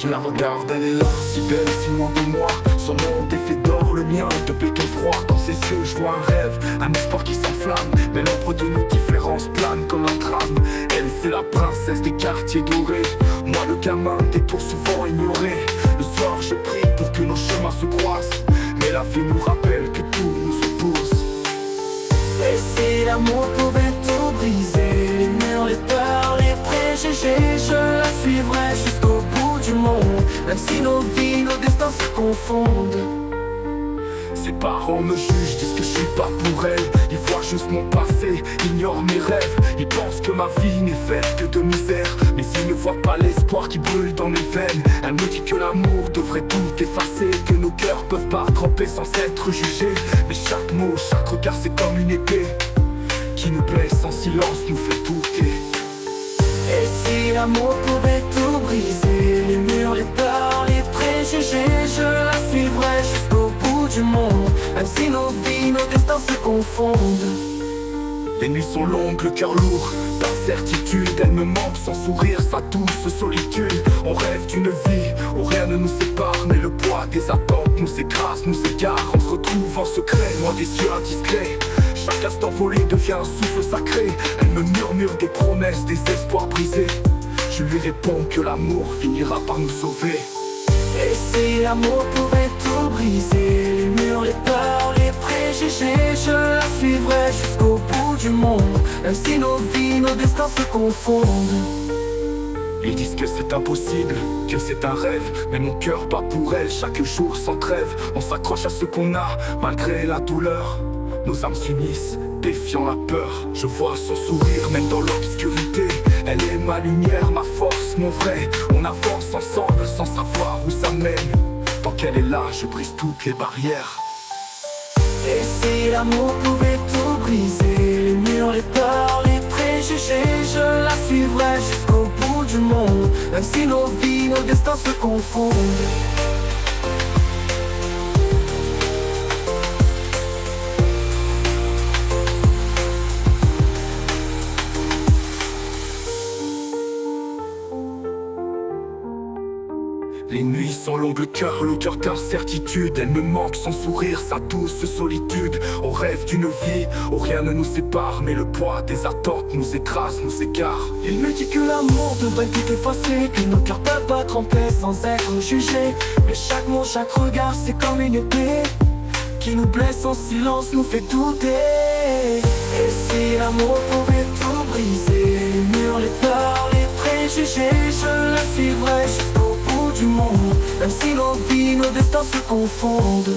Je la regarde, elle est là, si belle, si loin de moi. Son monde est fait d'or, le mien de béton froid. Dans ses yeux, je vois un rêve, un espoir qui s'enflamme. Mais l'ombre de nos différences plane comme un drame. Elle, c'est la princesse des quartiers dorés. Moi, le gamin des tours souvent ignorés. Le soir, je prie pour que nos chemins se croisent. Mais la vie nous rappelle que tout nous oppose. Et si l'amour pouvait tout briser, les murs, les peurs, les préjugés, je la suivrais jusqu'au bout du monde. Même si nos vies, nos destins se confondent. Ses parents me jugent, disent que je suis pas pour elle. Ils voient juste mon passé, ignorent mes rêves. Ils pensent que ma vie n'est faite que de misère. Mais ils ne voient pas l'espoir qui brûle dans mes veines. Elle me dit que l'amour devrait tout effacer, que nos cœurs peuvent pas tremper sans être jugés. Mais chaque mot, chaque regard c'est comme une épée qui nous blesse en silence, nous fait douter. Et si l'amour pouvait tout briser, les murs, les peurs, les préjugés, je la suivrais jusqu'au bout du monde. Même si nos vies, nos destins se confondent. Les nuits sont longues, le cœur lourd d'incertitude. Elle me manque, sans sourire, sa douce solitude. On rêve d'une vie où rien ne nous sépare. Mais le poids des attentes nous écrase, nous égare. On se retrouve en secret, loin des yeux indiscrets. Chaque instant volé devient un souffle sacré. Elle me murmure des promesses, des espoirs brisés. Je lui réponds que l'amour finira par nous sauver. Et si l'amour pouvait tout briser, les murs, les peurs, les préjugés, je la suivrais jusqu'au bout du monde. Même si nos vies, nos destins se confondent. Ils disent que c'est impossible, que c'est un rêve. Mais mon cœur bat pour elle chaque jour sans trêve. On s'accroche à ce qu'on a, malgré la douleur. Nos âmes s'unissent, défiant la peur. Je vois son sourire même dans l'obscurité. Elle est ma lumière, ma force, mon vrai. On avance ensemble sans savoir où ça mène. Tant qu'elle est là, je brise toutes les barrières. Et si l'amour pouvait tout briser, les murs, les peurs, les préjugés, je la suivrais jusqu'au bout du monde. Même si nos vies, nos destins se confondent. Les nuits sont longues, le cœur, l'odeur d'incertitude. Elle me manque, son sourire, sa douce solitude. On rêve d'une vie où rien ne nous sépare. Mais le poids des attentes nous écrase, nous égare. Il me dit que l'amour devrait tout effacer, que nos cœurs peuvent pas tremper sans être jugés. Mais chaque mot, chaque regard, c'est comme une épée qui nous blesse en silence, nous fait douter. Et si l'amour pouvait tout briser, les murs, les peurs, les préjugés, je la suivrais jusqu'au bout du monde. Même si nos vies, nos destins se confondent.